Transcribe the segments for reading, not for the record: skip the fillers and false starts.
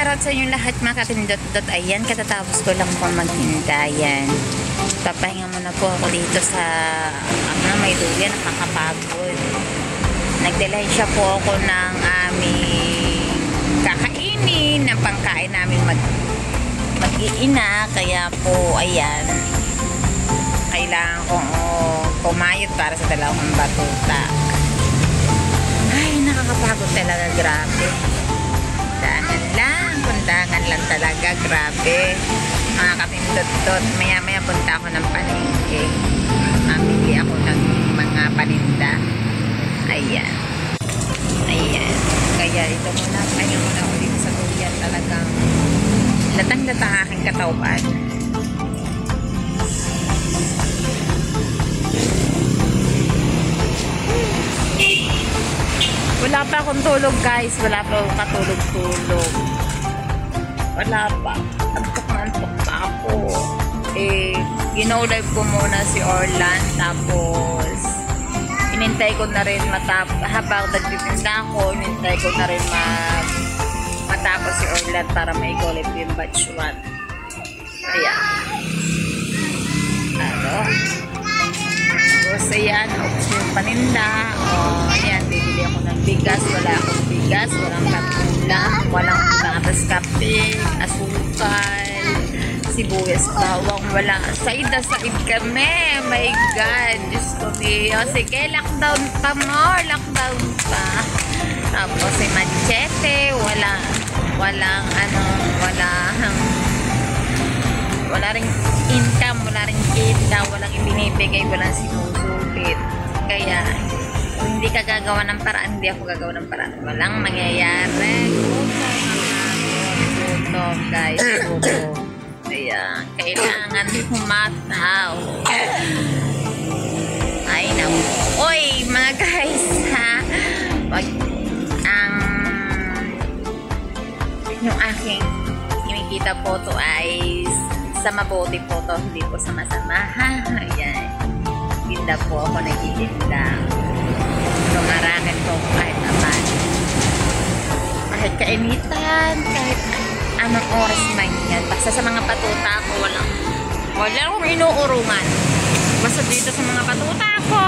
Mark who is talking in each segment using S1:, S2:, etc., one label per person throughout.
S1: shoutout sa inyo lahat mga katindot-dot. Ayan, katatapos ko lang po maghinda. Yan. Papahinga muna po ako dito sa may duyan. Nakakapagod. Nagdalhin siya po ako ng aming kakainin, ng pangkain namin mag-iina. Kaya po, ayan, kailangan kong pumayot para sa dalawang batuta. Ay, nakakapagod talaga, grabe. Kundangan lang talaga, grabe. Mga kapindot-dot, maya-maya punta ako ng palengke. Mamili ako ng mga paninda. Ayan. Ayan. Kaya ito muna, kaya muna ako dito sa duyan. Talagang latang-latang aking katawan. Wala pa akong tulog, guys. Wala pa akong katulog-tulog. Wala pa. Antok pa ako. Gino-live ko muna si Orlan. Tapos, inintay ko na rin habang nagtitinda ako, inintay ko na rin matapos si Orlan para mai-go-live yung batch 1. Ayan. Tapos, ayan. Tapos yung paninda. Ayan, bibili ako ng bigas. Wala akong bigas. Walang katulang. Walang gatas kape. Asukal. Sibuyas, bawang. Wala. Said kami. My God. Diyos ko niyo. Sige, lockdown pa more. Lockdown pa. Tapos ay machete. Wala ring income, wala ring kita, walang ibinibigay, walang sinusulit. Kaya, kung hindi ka gagawa ng paraan, hindi ako gagawa ng paraan. Walang mangyayari. Gutom, guys. Gutom. Kaya, kailangan humataw. Ay, naku. Oy, mga guys, ha? Yung aking kinikita po to ay sa mabuti po to, hindi po sa masama, ha? Ayan. Tinda po ako, nagtitinda. Lumarakin po kahit naman. Kahit kainitan, kahit anong oras man yan. Basta sa mga patuta ko, wala akong inuurungan. Basta dito sa mga patuta ko,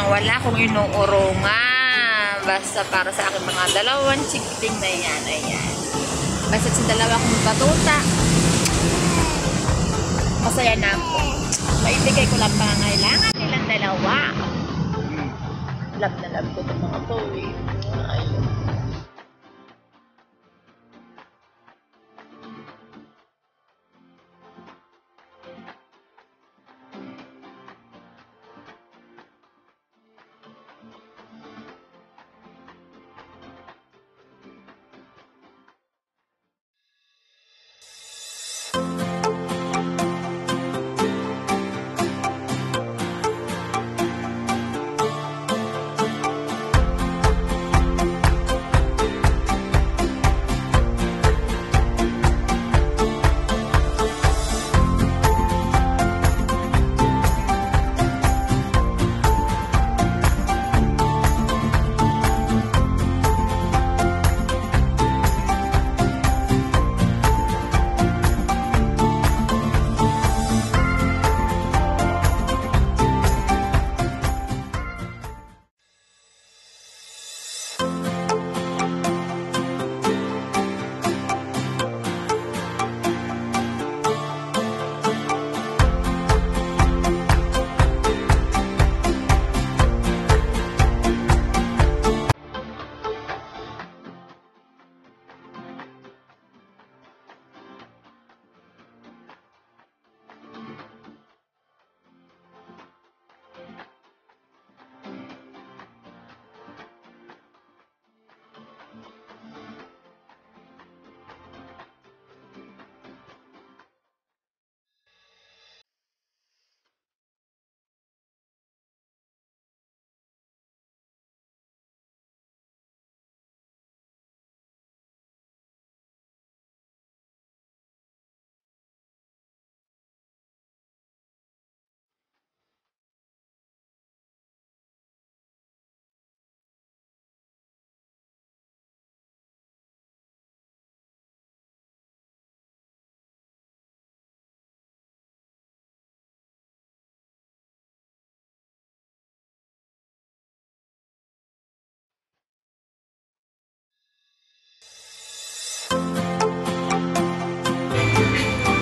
S1: wala akong inuurungan. Basta para sa akin mga dalawang chikling na yan, ayan. Basta sa dalawa kong patuta, masaya na ako. Maibigay ko lang pangangailangan nilang dalawa. Love na love ko itong mga to, eh. Ayun.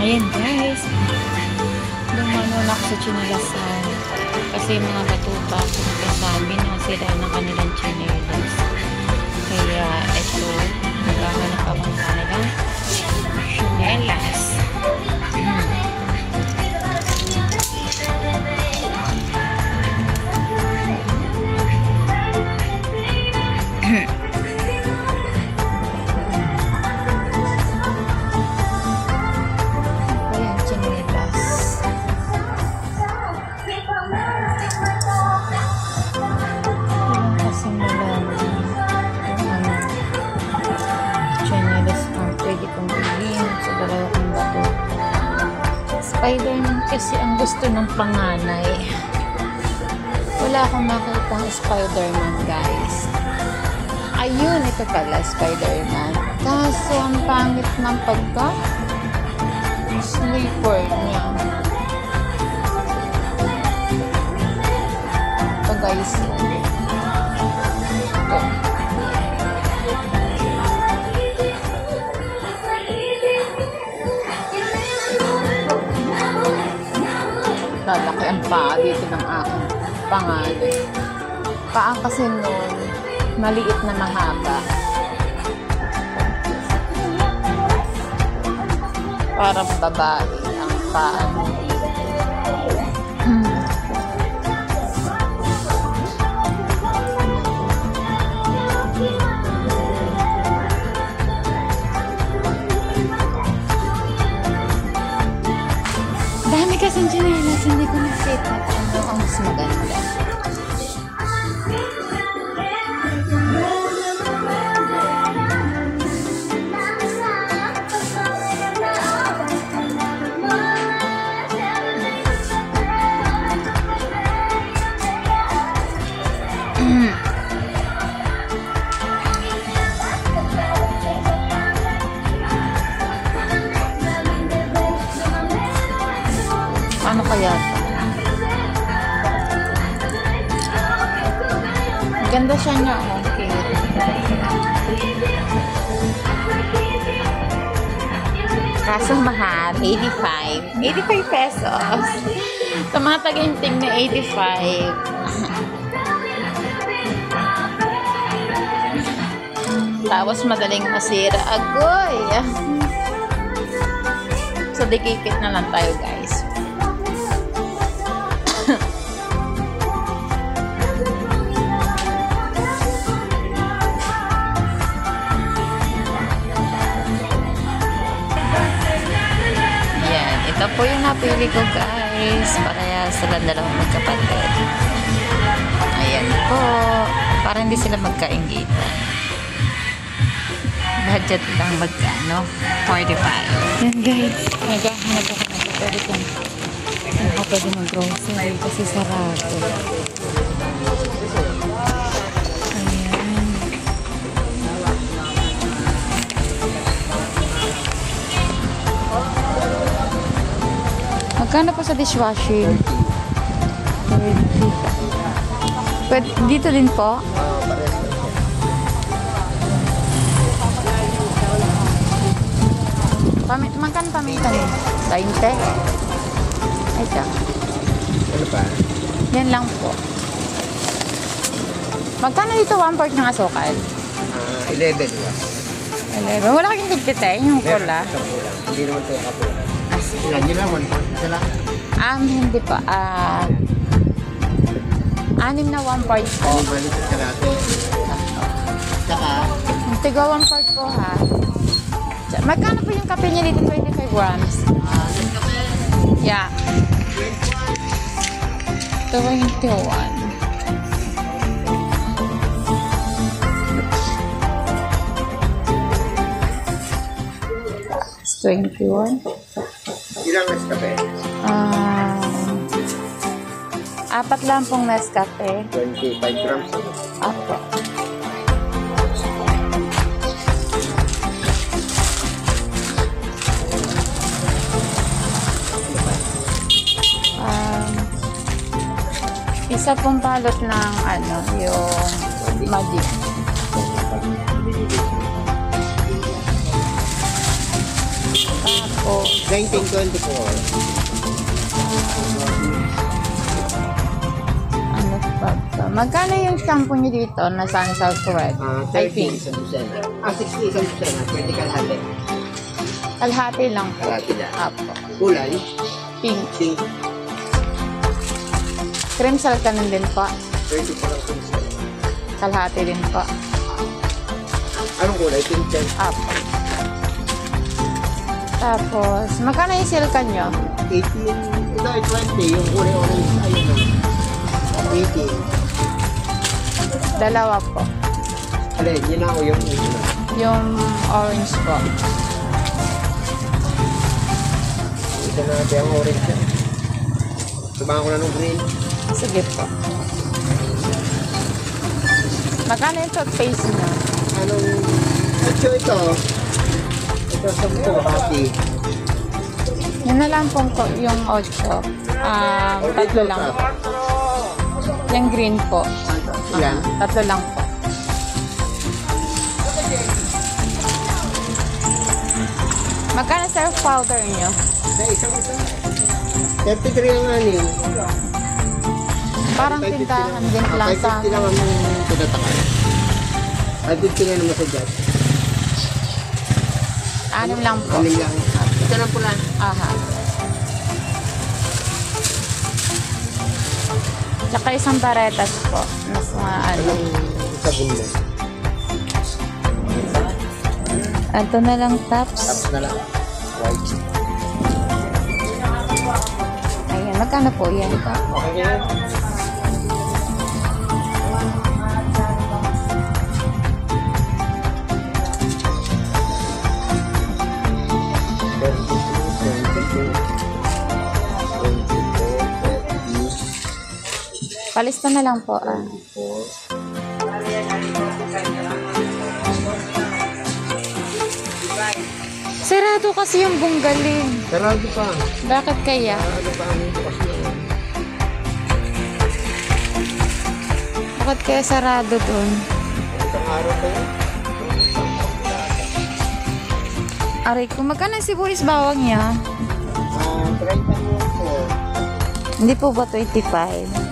S1: Ayan guys, lumano na ako sa chinilasan kasi mga batuta nagsasabi na sila ng kanilang chinilas. Kaya ito, naghahanap ako ng kanilang chinilas. Spider-Man kasi ang gusto ng panganay. Wala akong makitang Spider-Man guys. Ayun, ito pala Spider-Man. Kaso ang pangit ng pagka sleeper niya. Ito guys. Ito. Lalaki ang paa dito ng aking pangalan. Paa kasi noon, maliit na mahaba. Parang babae ang paa. Dami kasing chinelas, hindi ko nakita ano ang mas maganda. Ano kaya ito? Ganda siya nga. Okay. Kaso mahal. 85. 85 pesos. Tumataginting na 85. Tapos madaling masira. Agoy! So, dikikit na lang tayo guys. Ito po yung napili ko guys. Para sila dalawang magkapatid. Ayan po. Para hindi sila magkaingitan. Budget lang magkano? 45. Yan guys. Naghahanap ako na ito. Pwede kong pwede mag-grocery kasi sarado. Magkano po sa dishwashing? 30. Pwede, dito din po? Magkano paminta niyo? 20? Ito. Ano pa? Yan lang po. Magkano dito 1/4 ng asukal?
S2: 11.
S1: 11. Wala kang tigtite, yung pula.
S2: Hindi naman ito kapula. Ilan yun lang, 1/4 isa lang?
S1: Hindi pa. 6 na 1/4 po.
S2: Ano ba nito sa kalate? Saka?
S1: Tiga 1/4 po ha. Magkano po yung kape niya dito? 25 grams. Yeah. 21. It's 21.
S2: Ilang Nescafe?
S1: 4 lang pong Nescafe.
S2: 25 grams.
S1: Apo. Isa pong balot ng yung magic. Tapos
S2: 1924.
S1: Ano pa ba? Magkano yung shampoo nyo dito na Sunsilk Red? I
S2: 30
S1: think.
S2: isang dosena. 60 isang dosena. Pwede kalahati.
S1: Kalahati lang po.
S2: Kalahati lang.
S1: Apo.
S2: Kulay.
S1: Pink.
S2: Pink.
S1: Cream salkanan din po.
S2: 30 pa lang kung saan.
S1: Kalahati din po.
S2: Anong kulay? Pink yan.
S1: Apo. Tapos, magkano yung silkan nyo?
S2: 18. Ito ay 20. Yung kulay orange. Ayun o. 18.
S1: Dalawa po.
S2: Alin, yun ako yung ito.
S1: Yung orange po.
S2: Ito na natin ang orange yan. Subahan ko na ng green.
S1: Sige po. Magkano yung toothpaste nyo?
S2: Anong... Ito. Ito sa ito. Hati.
S1: Yun na lang pong yung 8. Tatlo lang. Yung green po.
S2: Ilan?
S1: Tatlo lang po. Magkano surf powder nyo?
S2: Sa isang isa. 33 ang anin.
S1: Parang tindahan din lang sa
S2: 550 lang ang pinatakan. 550 nga naman sa dyan.
S1: 6 lang po.
S2: Anin lang. Ito na pula.
S1: Aha. Tsaka isang baretas po. Mas mga ano.
S2: Anong sabon mo?
S1: Ito na lang tops.
S2: Tapos na lang. White.
S1: Ayan, magkano po yan?
S2: Okay na yan.
S1: Palista na lang po. Sarado kasi yung bunggaling.
S2: Sarado pa.
S1: Bakit kaya?
S2: Ano pa ang bukas na yan?
S1: Bakit kaya sarado dun?
S2: Isang araw pa yan.
S1: Aray ko, magkano si Boris bawang niya?
S2: 30 mo po.
S1: Hindi po ba 25?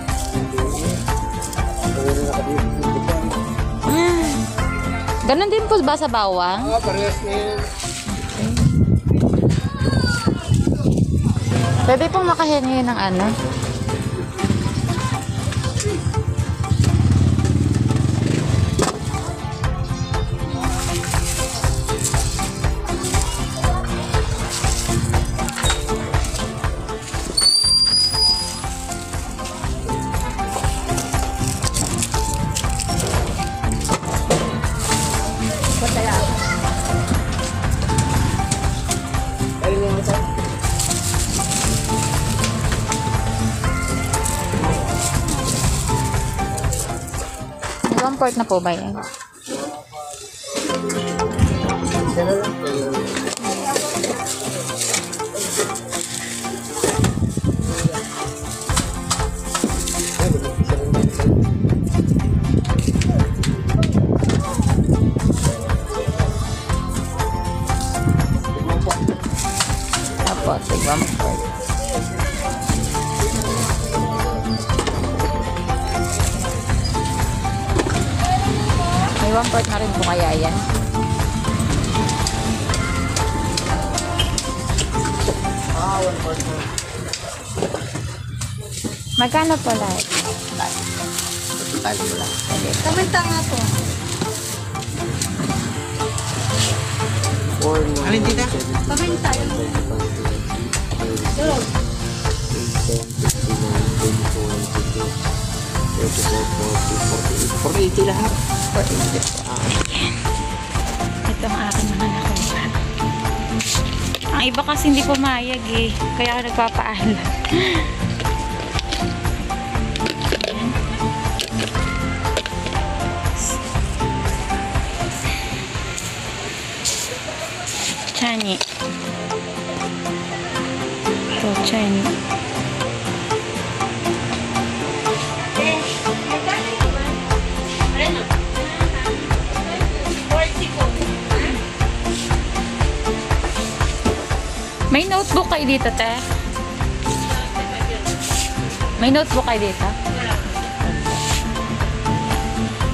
S1: Ganon din po ba sa bawang?
S2: Oo, parehas na yan.
S1: Pwede pong makahingi ng ano?
S2: Ayun na ito.
S1: Comfort na po ba yan?
S2: Isa na lang.
S1: Apo, tigwa mo po. May 1 part na rin po kaya yan.
S2: One part na.
S1: Magkano po lahat?
S2: Tayo mo lang.
S1: Kamanta nga po.
S2: Alin dito?
S1: Kamanta.
S2: Ito lahat.
S1: Ito ang aking mga nakuha. Ang iba kasi hindi pumayag eh. Kaya ako nagpapaalam. Chani. Ito, Chani. May notebook kayo dito, te? May notebook kayo dito?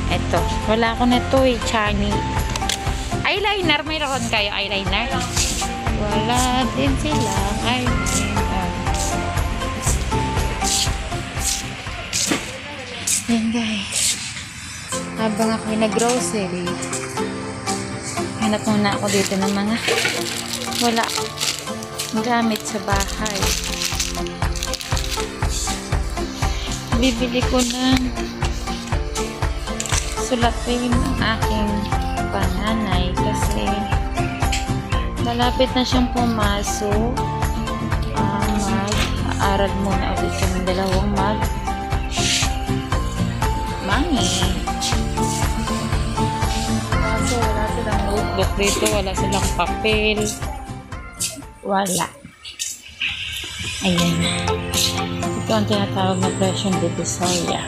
S1: Eto. Wala ko na to eh, Chani. Eyeliner. Mayroon kayo eyeliner? Wala din silang eyeliner. Yan guys. Habang ako'y nag-grocery, hanap muna ako dito ng mga wala gamit sa bahay. Bibili ko ng sulapin ng aking panganay kasi malapit na siyang pumasok. Mag-aaral muna ulit sa mga dalawang Mami. Kaso wala silang notebook dito, wala silang papel. Wala. Ayan. Ito ang tinatawag na presyon de Bisaya.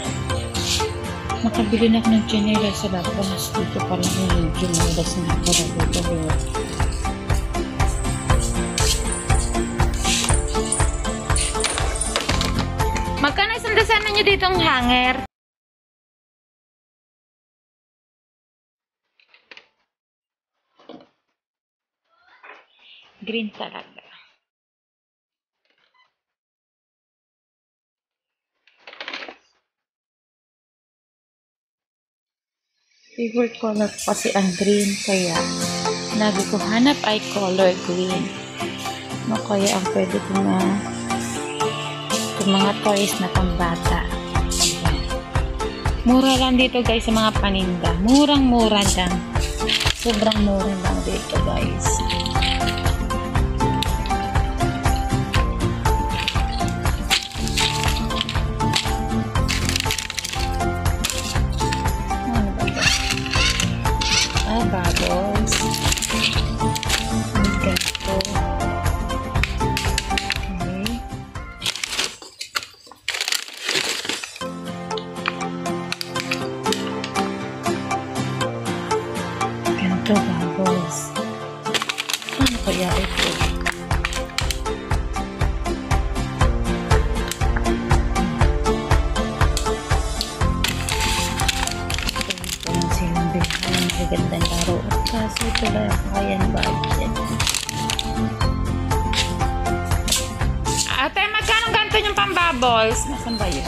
S1: Nakabili na ako ng chinelas sa labas. Dito pala yung chinelas na pala dito. Magkano isang dasan nyo dito ang hanger? Green talaga. Favorite color kasi ang green, kaya lagi ko hanap ay color green. No, kaya ang pwede ko na itong mga toys na pambata. Ayan. Mura lang dito guys sa mga paninda. Murang-mura lang. Sobrang mura lang dito guys. Bubbles. Ganito. Okay. Ganito bubbles. Ano kaya ito? Magandang laro. Kaso ito lang kaya ng budget. Ate, magkano ganito yung pang-bubbles? Nasaan ba yun?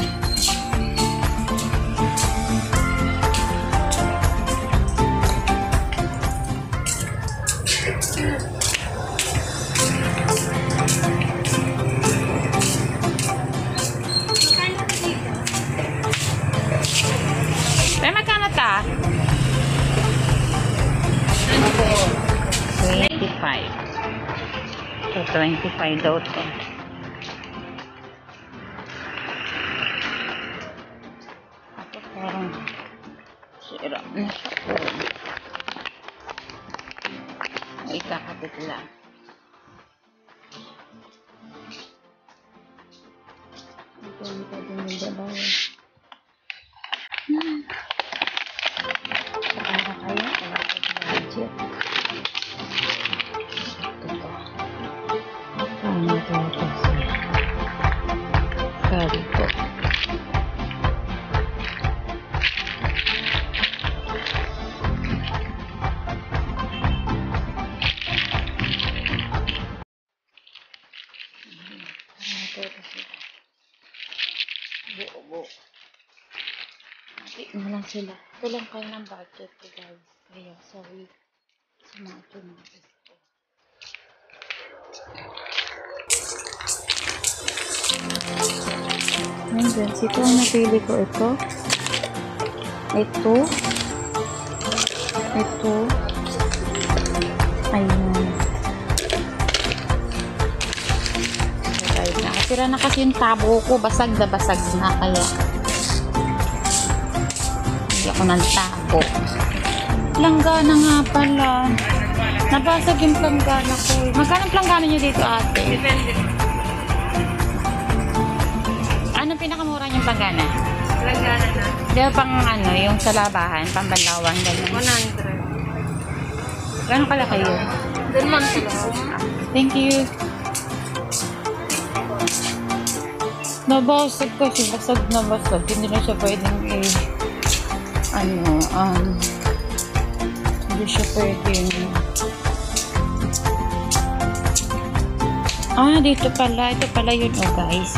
S1: Ate, magkano ta? 25. So, 25 daw to. Ako parang sira na siya. Ay, kakapit lang. Ito yung pwede yung dalawa. Para kaya, wala ko sa budget. Ganito. Buo-buo. Natin na lang sila. Ito lang kayo ng budget ko guys. Kaya sorry sa mga tumakas ko. Ayan, ito ang napili ko. Ito. Ayan. Nakatira na kasi yung tabo ko. Basag na basag na. Kaya hindi ako ng tabo. Planggana nga pala. Nabasag yung planggana ko. Magkano planggana nyo dito, ate?
S3: Depende.
S1: Anong pinakamura niyong planggana?
S3: Planggana na.
S1: Di ba pang ano, yung sa labahan, pambanlawan, gano'n?
S3: 100.
S1: Gano'n kalaki yun?
S3: Then man sila.
S1: Thank you. Nabasag kasi, basag na basag. Hindi na siya pwedeng hindi siya pwedeng dito pala. Ito pala yun, guys.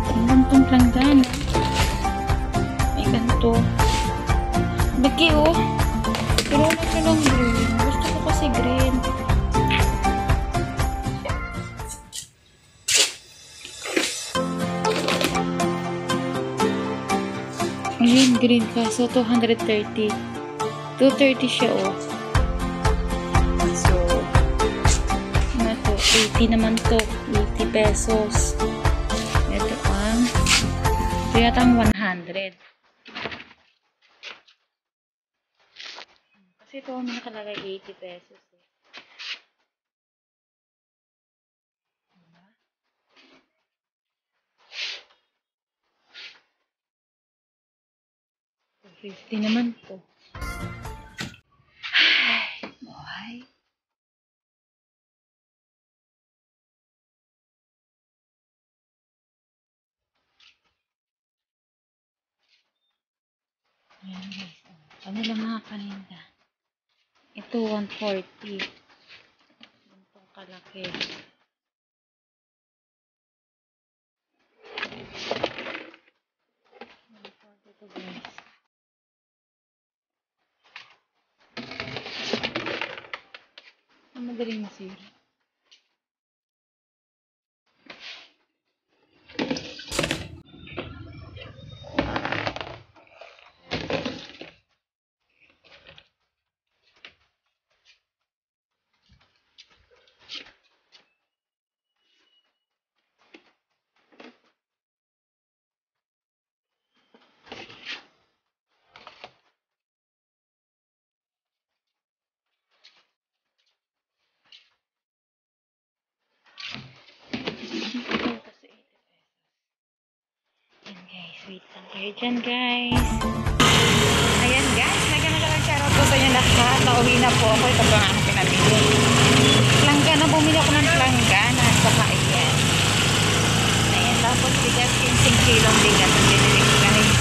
S1: Ang gantong langgana. May ganito. Bagi, pero wala ka lang green. Gusto ko kasi green. Ayun, green ka. So, 230. 230 siya, So, ano to? 80 naman to. 80 pesos. Ito yata ang 100. Kasi ito may nakalagay 80 pesos. Diba? 50 naman to. Ay, buhay. Ayan guys. Ano lang mga paninda? Ito 140. Itong kalaki. Ito guys. Ang madaling masira. Wait lang kayo dyan, guys. Ayan, guys. Nagkakaroon po sa inyo lahat. Nauwi na po ako. Ito po ang aking pinabili. Planggana. Bumili ako ng planggana. Saka ayan. Ayan. Tapos bigas 15 kilong bigas. Ang binili ko, guys.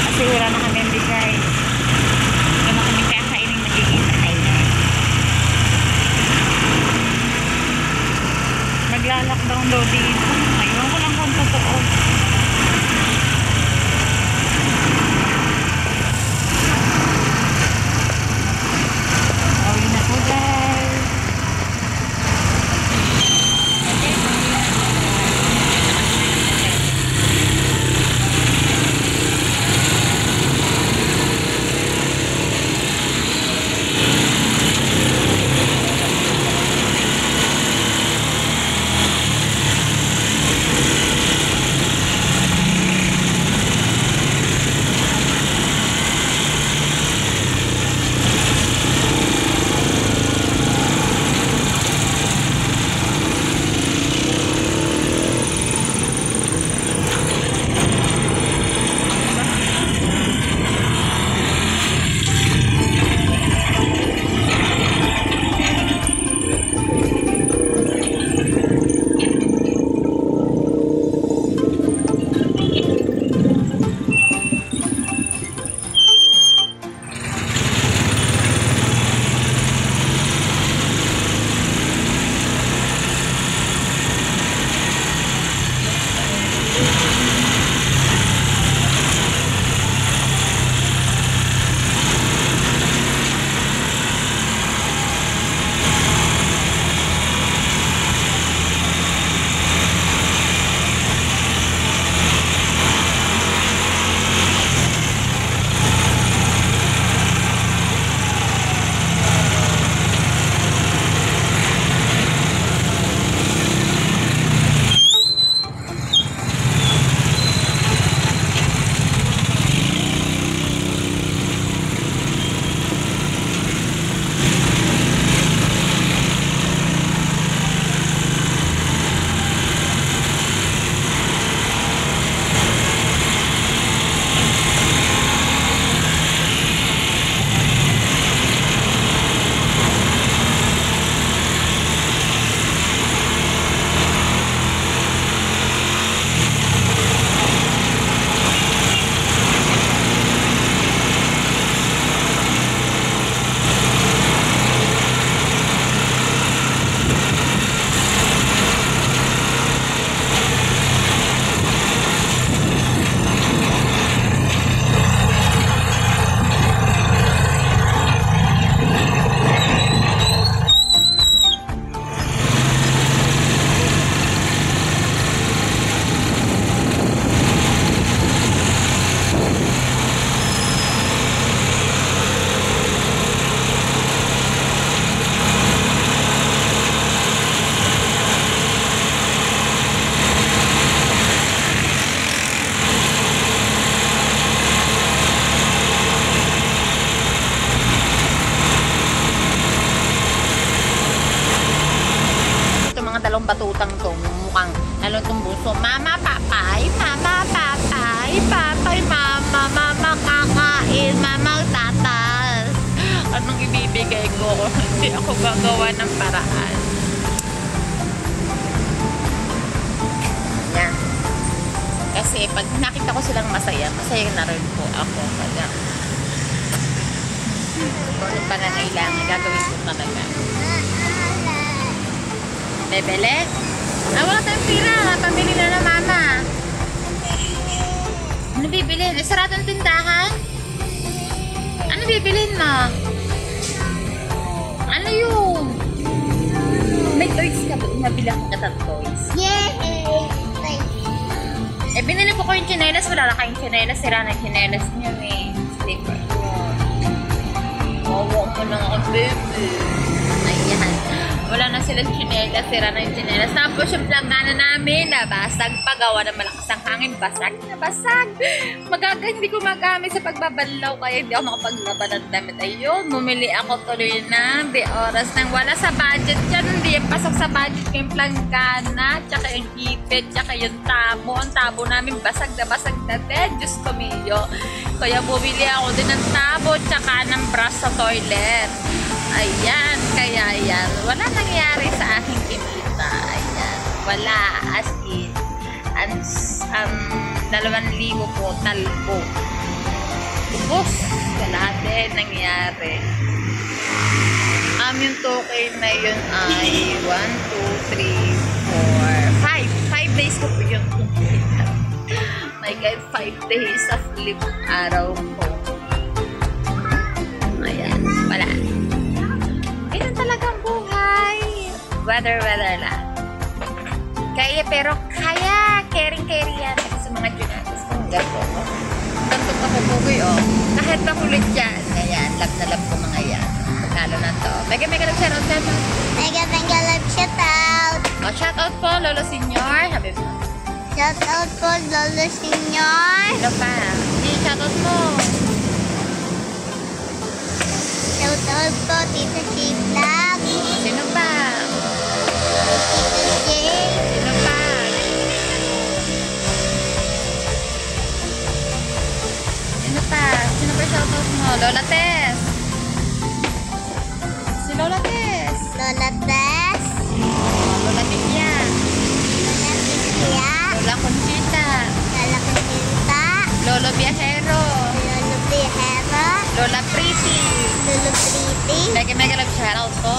S1: Kasi wala na kami ang bigay. Wala na kami kakainin magiging ayan. Magla-lockdown daw dito. Ayun ko lang kung totoo. Dahil mama ang tatas. Anong ibibigay ko kung hindi ako gagawa ng paraan? Yan. Kasi pag nakita ko silang masaya, masaya na rin po ako. Kaya, kung anong pangangailangan, gagawin ko talaga. Bebele? Wala tayong pira. Pamili na na mama. Ano bibilin? Sarado ng tindahan? Ano bibilin mo? Ano yun? May toys ka ba? Mabilang ka ng toys.
S3: Yay!
S1: Binili ko yung chinelas. Wala na kayong chinelas. Sira na yung chinelas niyo eh. Sticker ko. Wawa mo lang ako, baby. Ayan. Wala na silang chinelas. Sira na yung chinelas. Tapos yung planggana namin, nabasag pa. Gawa ng malakas ang hangin. Basag na basag. Hindi ko magamit sa pagbabanlaw. Kaya hindi ako makapaglaban ng damit. Ayun, bumili ako tuloy na. Di oras nang wala sa budget yan. Hindi yung pasok sa budget ko yung planggana. Tsaka yung ipit. Tsaka yung tabo. Ang tabo namin basag na din. Diyos ko miyo. Kaya bumili ako din ng tabo. Tsaka ng brush sa toilet. Ayan, kaya yan. Wala nangyari sa aking kinita. Ayan. Wala. As in. 2,000 po talbo. Ubus. Wala din nangyari. Yung token na yun ay 1, 2, 3, 4, 5. 5 days ko po yung kumita. My God, 5 days of leave araw ko. Ayan. Wala. Ganun talagang buhay. Weather lang. Kaya, pero kaya, caring yan. Sa mga junatas kong gano'n. Ganto ka pupugoy, oh. Kahit makulit yan. Ayan, love na love ko mga yan. Pagkalo na to. Mega nag-shoutout ka, no?
S3: Mega love shoutout!
S1: Oh, shoutout po, Lolo Senior. Sabi mo.
S3: Shoutout po, Lolo Senior!
S1: Ano pa? Hindi, shoutout mo.
S3: Shoutout po, Tita J Vlog!
S1: Sino pa?
S3: Tita J!
S1: Sino pa? Sino pa? Sino pa shoutout mo? Lola Tess. Si Lola Tess.
S3: Lola Tess!
S1: Lola Tia.
S3: Lola Tia!
S1: Lola Conchita.
S3: Lola Conchita!
S1: Lolo Viajero.
S3: Lolo Viajero!
S1: Lola Pretty.
S3: Lolo Pretty!
S1: Mega love shoutout po.